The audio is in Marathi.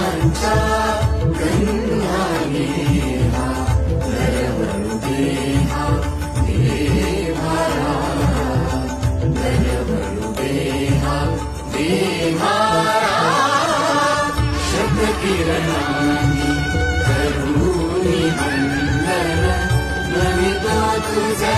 फुलांच्या गंधाने हा दरवळू दे हा देव्हारा, दरवळू दे हा देव्हारा. शतकिरणांनी करूनी वंदन नमितो तुझे